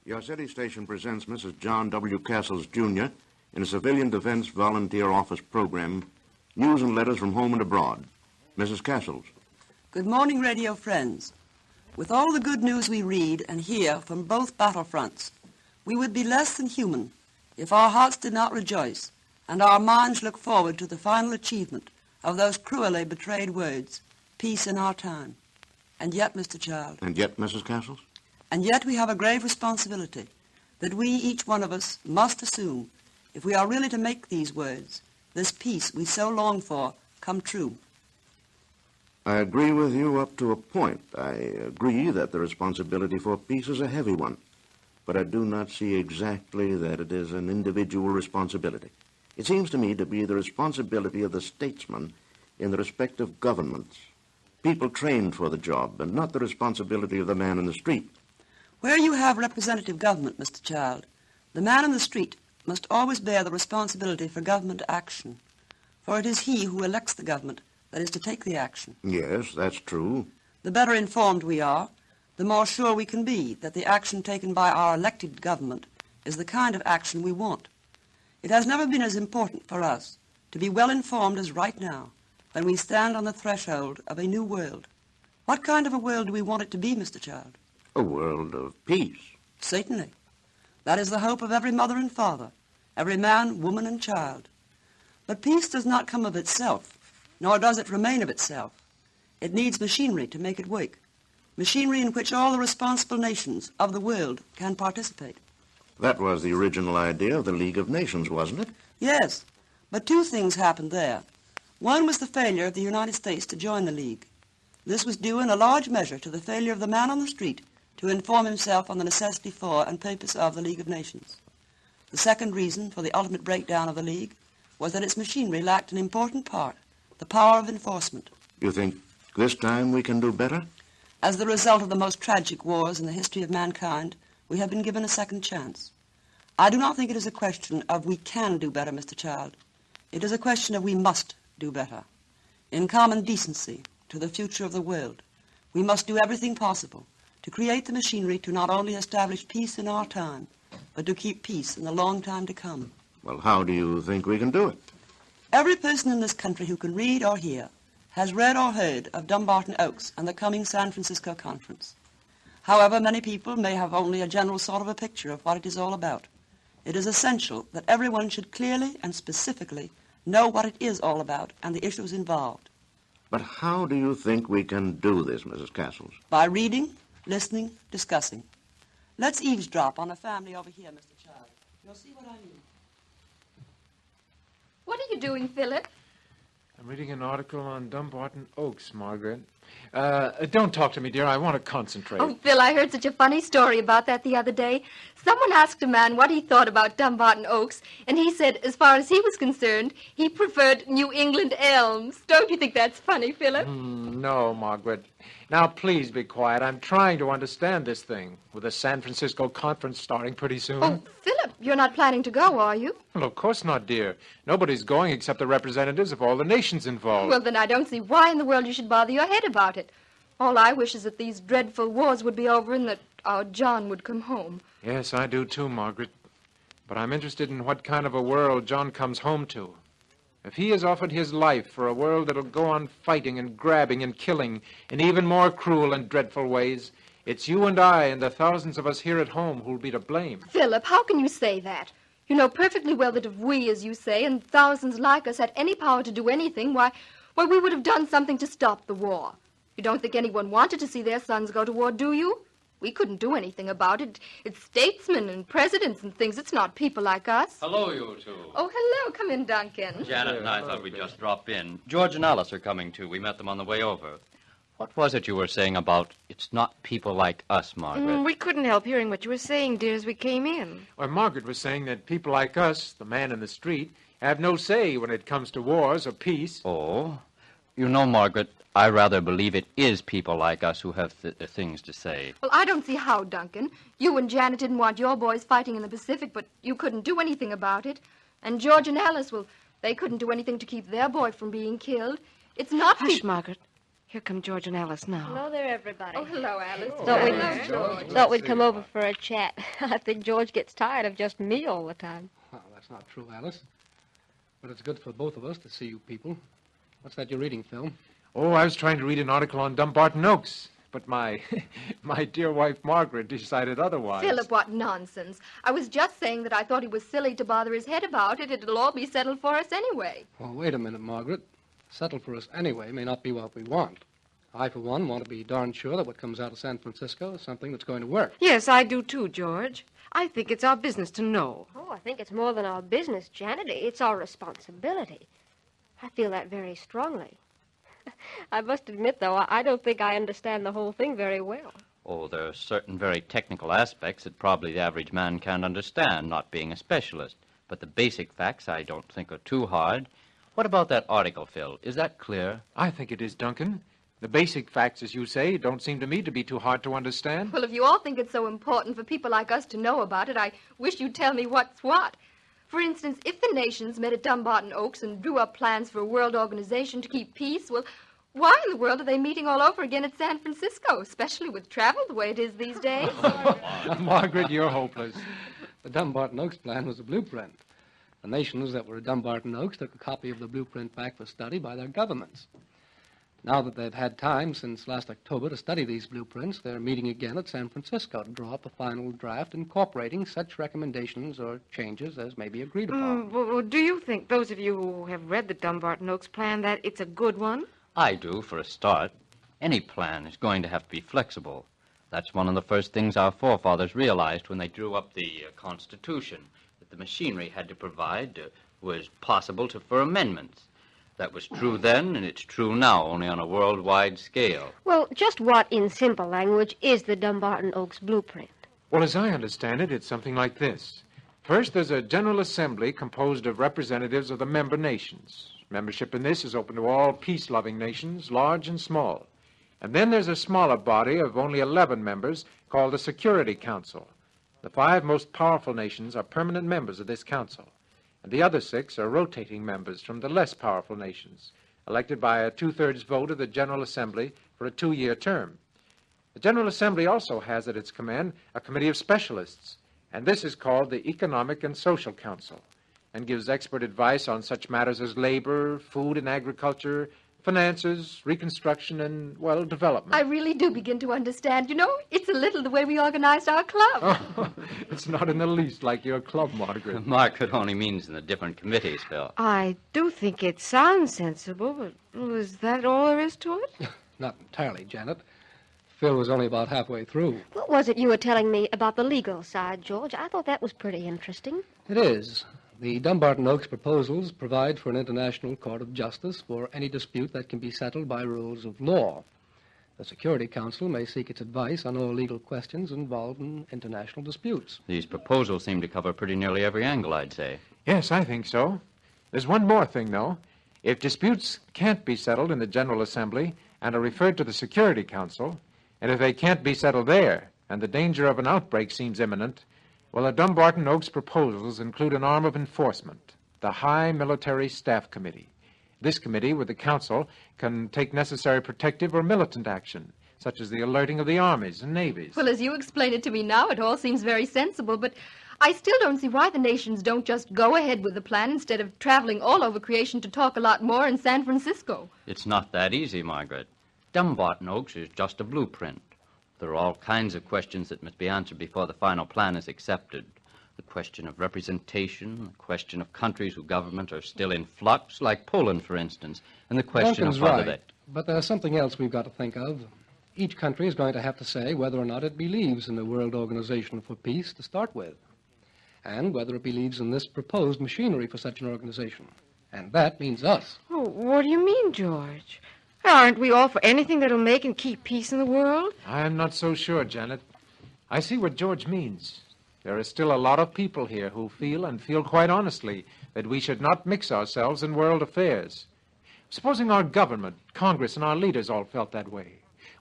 Your city station presents Mrs. John W. Castles, Jr. in a Civilian Defense Volunteer Office program, News and Letters from Home and Abroad. Mrs. Castles. Good morning, radio friends. With all the good news we read and hear from both battlefronts, we would be less than human if our hearts did not rejoice and our minds look forward to the final achievement of those cruelly betrayed words, peace in our time. And yet, Mr. Child. And yet, Mrs. Castles? And yet we have a grave responsibility that we, each one of us, must assume if we are really to make these words, this peace we so long for, come true. I agree with you up to a point. I agree that the responsibility for peace is a heavy one, but I do not see exactly that it is an individual responsibility. It seems to me to be the responsibility of the statesman in the respective governments, people trained for the job, and not the responsibility of the man in the street. Where you have representative government, Mr. Child, the man in the street must always bear the responsibility for government action, for it is he who elects the government that is to take the action. Yes, that's true. The better informed we are, the more sure we can be that the action taken by our elected government is the kind of action we want. It has never been as important for us to be well informed as right now, when we stand on the threshold of a new world. What kind of a world do we want it to be, Mr. Child? A world of peace. Certainly. That is the hope of every mother and father, every man, woman, and child. But peace does not come of itself, nor does it remain of itself. It needs machinery to make it work, machinery in which all the responsible nations of the world can participate. That was the original idea of the League of Nations, wasn't it? Yes, but two things happened there. One was the failure of the United States to join the League. This was due in a large measure to the failure of the man on the street to inform himself on the necessity for and purpose of the League of Nations. The second reason for the ultimate breakdown of the League was that its machinery lacked an important part, the power of enforcement. You think this time we can do better? As the result of the most tragic wars in the history of mankind, we have been given a second chance. I do not think it is a question of we can do better, Mr. Child. It is a question of we must do better. In common decency, to the future of the world, we must do everything possible to create the machinery to not only establish peace in our time, but to keep peace in the long time to come. Well, how do you think we can do it? Every person in this country who can read or hear has read or heard of Dumbarton Oaks and the coming San Francisco Conference. However, many people may have only a general sort of a picture of what it is all about. It is essential that everyone should clearly and specifically know what it is all about and the issues involved. But how do you think we can do this, Mrs. Castles? By reading, listening, discussing. Let's eavesdrop on a family over here, Mr. Child. You'll see what I mean. What are you doing, Philip? I'm reading an article on Dumbarton Oaks, Margaret. Don't talk to me, dear. I want to concentrate. Oh, Phil, I heard such a funny story about that the other day. Someone asked a man what he thought about Dumbarton Oaks, and he said, as far as he was concerned, he preferred New England elms. Don't you think that's funny, Philip? No, Margaret. Now, please be quiet. I'm trying to understand this thing, with the San Francisco Conference starting pretty soon. Oh, Philip, you're not planning to go, are you? Well, of course not, dear. Nobody's going except the representatives of all the nations involved. Well, then I don't see why in the world you should bother your head about it. All I wish is that these dreadful wars would be over and that our John would come home. Yes, I do too, Margaret. But I'm interested in what kind of a world John comes home to. If he has offered his life for a world that'll go on fighting and grabbing and killing in even more cruel and dreadful ways, it's you and I and the thousands of us here at home who'll be to blame. Philip, how can you say that? You know perfectly well that if we, as you say, and thousands like us had any power to do anything, why, we would have done something to stop the war. You don't think anyone wanted to see their sons go to war, do you? We couldn't do anything about it. It's statesmen and presidents and things. It's not people like us. Hello, you two. Oh, hello. Come in, Duncan. Janet and I thought we'd just drop in. George and Alice are coming, too. We met them on the way over. What was it you were saying about it's not people like us, Margaret? We couldn't help hearing what you were saying, dear, as we came in. Well, Margaret was saying that people like us, the man in the street, have no say when it comes to wars or peace. Oh? You know, Margaret, I rather believe it is people like us who have things to say. Well, I don't see how, Duncan. You and Janet didn't want your boys fighting in the Pacific, but you couldn't do anything about it. And George and Alice, well, they couldn't do anything to keep their boy from being killed. It's not... Hush, Margaret. Here come George and Alice now. Hello there, everybody. Oh, hello, Alice. Thought we'd come over for a chat. I think George gets tired of just me all the time. Well, that's not true, Alice. But it's good for both of us to see you people. What's that you're reading, Phil? Oh, I was trying to read an article on Dumbarton Oaks, but my dear wife Margaret decided otherwise. Philip, what nonsense. I was just saying that I thought he was silly to bother his head about it. It'll all be settled for us anyway. Well, wait a minute, Margaret. Settle for us anyway may not be what we want. I, for one, want to be darn sure that what comes out of San Francisco is something that's going to work. Yes, I do too, George. I think it's our business to know. Oh, I think it's more than our business, Janet. It's our responsibility. I feel that very strongly. I must admit, though, I don't think I understand the whole thing very well. Oh, there are certain very technical aspects that probably the average man can't understand, not being a specialist. But the basic facts I don't think are too hard. What about that article, Phil? Is that clear? I think it is, Duncan. The basic facts, as you say, don't seem to me to be too hard to understand. Well, if you all think it's so important for people like us to know about it, I wish you'd tell me what's what. For instance, if the nations met at Dumbarton Oaks and drew up plans for a world organization to keep peace, well, why in the world are they meeting all over again at San Francisco, especially with travel the way it is these days? Margaret, you're hopeless. The Dumbarton Oaks plan was a blueprint. The nations that were at Dumbarton Oaks took a copy of the blueprint back for study by their governments. Now that they've had time since last October to study these blueprints, they're meeting again at San Francisco to draw up a final draft incorporating such recommendations or changes as may be agreed upon. Well, do you think, those of you who have read the Dumbarton Oaks plan, that it's a good one? I do, for a start. Any plan is going to have to be flexible. That's one of the first things our forefathers realized when they drew up the Constitution, that the machinery had to provide was possible for amendments. That was true then, and it's true now, only on a worldwide scale. Well, just what, in simple language, is the Dumbarton Oaks blueprint? Well, as I understand it, it's something like this. First, there's a General Assembly composed of representatives of the member nations. Membership in this is open to all peace-loving nations, large and small. And then there's a smaller body of only 11 members called the Security Council. The 5 most powerful nations are permanent members of this council, and the other 6 are rotating members from the less powerful nations, elected by a 2/3 vote of the General Assembly for a 2-year term. The General Assembly also has at its command a committee of specialists, and this is called the Economic and Social Council, and gives expert advice on such matters as labor, food and agriculture, finances, reconstruction, and, well, development. I really do begin to understand. You know, it's a little the way we organized our club. Oh, it's not in the least like your club, Margaret. Margaret only means in the different committees, Phil. I do think it sounds sensible, but is that all there is to it? Not entirely, Janet. Phil was only about halfway through. What was it you were telling me about the legal side, George? I thought that was pretty interesting. It is. The Dumbarton Oaks proposals provide for an international court of justice for any dispute that can be settled by rules of law. The Security Council may seek its advice on all legal questions involved in international disputes. These proposals seem to cover pretty nearly every angle, I'd say. Yes, I think so. There's one more thing, though. If disputes can't be settled in the General Assembly and are referred to the Security Council, and if they can't be settled there, and the danger of an outbreak seems imminent, well, the Dumbarton Oaks proposals include an arm of enforcement, the High Military Staff Committee. This committee, with the council, can take necessary protective or militant action, such as the alerting of the armies and navies. Well, as you explain it to me now, it all seems very sensible, but I still don't see why the nations don't just go ahead with the plan instead of traveling all over creation to talk a lot more in San Francisco. It's not that easy, Margaret. Dumbarton Oaks is just a blueprint. There are all kinds of questions that must be answered before the final plan is accepted. The question of representation, the question of countries whose governments are still in flux, like Poland, for instance, and the question Duncan's of whether right, but there's something else we've got to think of. Each country is going to have to say whether or not it believes in the World Organization for Peace to start with, and whether it believes in this proposed machinery for such an organization. And that means us. Oh, what do you mean, George? Aren't we all for anything that'll make and keep peace in the world? I'm not so sure, Janet. I see what George means. There are still a lot of people here who feel, and feel quite honestly, that we should not mix ourselves in world affairs. Supposing our government, Congress, and our leaders all felt that way.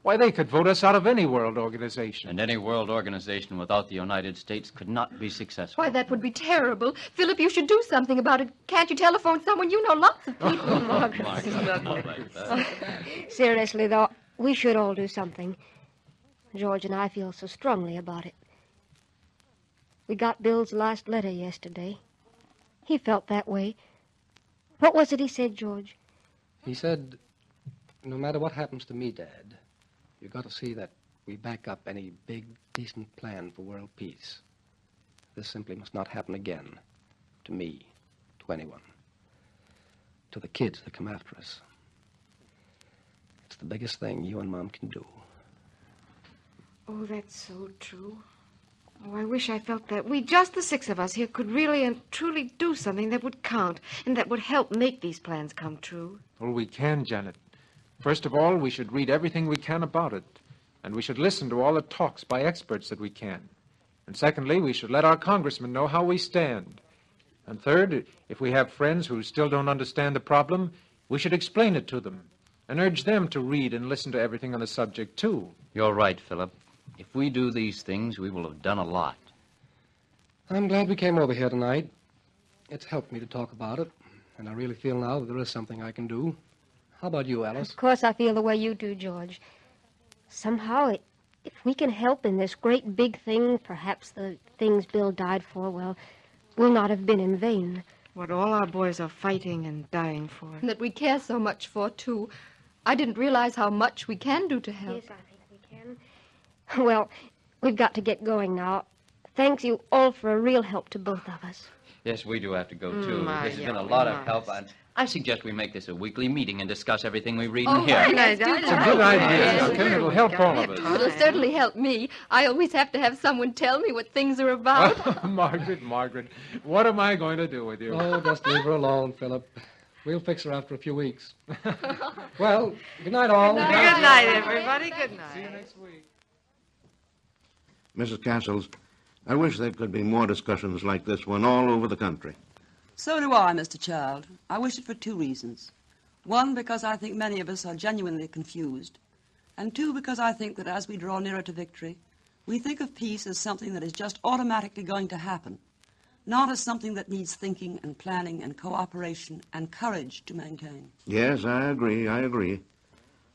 Why, they could vote us out of any world organization. And any world organization without the United States could not be successful. Why, that would be terrible. Philip, you should do something about it. Can't you telephone someone? You know lots of people. Seriously, though, we should all do something. George and I feel so strongly about it. We got Bill's last letter yesterday. He felt that way. What was it he said, George? He said, no matter what happens to me, Dad, you've got to see that we back up any big, decent plan for world peace. This simply must not happen again. To me, to anyone. To the kids that come after us. It's the biggest thing you and Mom can do. Oh, that's so true. Oh, I wish I felt that we, just the six of us here, could really and truly do something that would count and that would help make these plans come true. Well, we can, Janet. First of all, we should read everything we can about it. And we should listen to all the talks by experts that we can. And secondly, we should let our congressmen know how we stand. And third, if we have friends who still don't understand the problem, we should explain it to them and urge them to read and listen to everything on the subject, too. You're right, Philip. If we do these things, we will have done a lot. I'm glad we came over here tonight. It's helped me to talk about it, and I really feel now that there is something I can do. How about you, Alice? Of course I feel the way you do, George. Somehow, if we can help in this great big thing, perhaps the things Bill died for, well, will not have been in vain. What all our boys are fighting and dying for. And that we care so much for, too. I didn't realize how much we can do to help. Yes, I think we can. Well, we've got to get going now. Thanks you all for a real help to both of us. Yes, we do have to go, too. This has yeah, been a lot of nice. help. And I suggest we make this a weekly meeting and discuss everything we read Oh, and hear. yes, do It's a that. good idea, Yes, Duncan. It'll help all of us. It'll certainly help me. I always have to have someone tell me what things are about. Margaret, what am I going to do with you? Oh, just leave her alone, Philip. We'll fix her after a few weeks. Well, good night, all. Good night, everybody. Good night. See you next week. Mrs. Castles, I wish there could be more discussions like this one all over the country. So do I, Mr. Child. I wish it for two reasons. One, because I think many of us are genuinely confused. And two, because I think that as we draw nearer to victory, we think of peace as something that is just automatically going to happen, not as something that needs thinking and planning and cooperation and courage to maintain. Yes, I agree.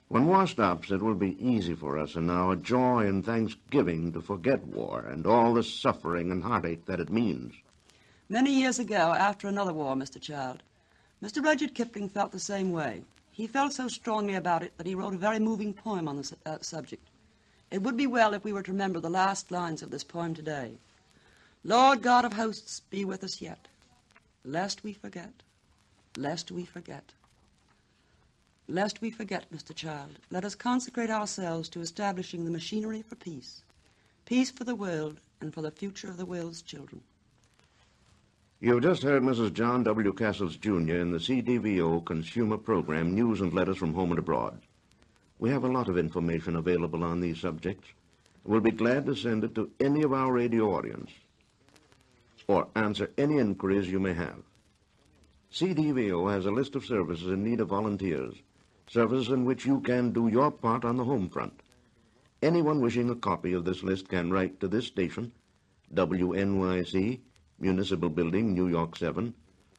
When war stops, it will be easy for us and our joy and thanksgiving to forget war and all the suffering and heartache that it means. Many years ago, after another war, Mr. Child, Mr. Rudyard Kipling felt the same way. He felt so strongly about it that he wrote a very moving poem on the subject. It would be well if we were to remember the last lines of this poem today. Lord God of hosts, be with us yet, lest we forget, lest we forget. Lest we forget, Mr. Child, let us consecrate ourselves to establishing the machinery for peace. Peace for the world and for the future of the world's children. You've just heard Mrs. John W. Castles, Jr. in the CDVO consumer program, News and Letters from Home and Abroad. We have a lot of information available on these subjects. We'll be glad to send it to any of our radio audience or answer any inquiries you may have. CDVO has a list of services in need of volunteers, services in which you can do your part on the home front. Anyone wishing a copy of this list can write to this station, WNYC, Municipal Building, New York 7,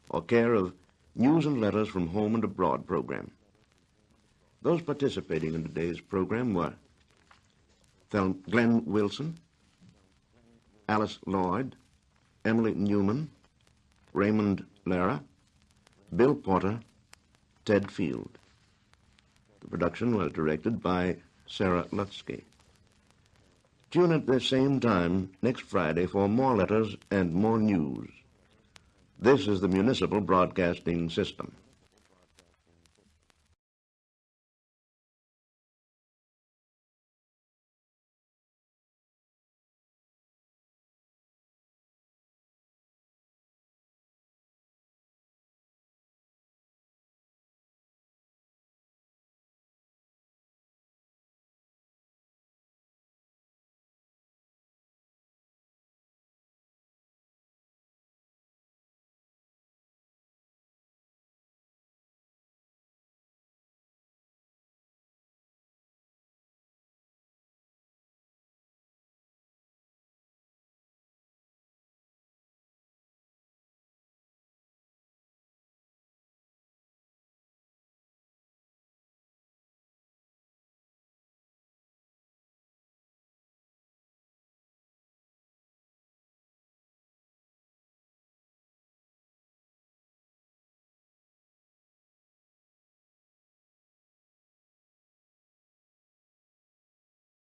or care of News and Letters from Home and Abroad program. Those participating in today's program were Glen Wilson, Alice Loyd, Emily Newman, Raymond Lara, Bill Porter, Ted Field. The production was directed by Sarah Lutsky. Tune at the same time next Friday for more letters and more news. This is the Municipal Broadcasting System.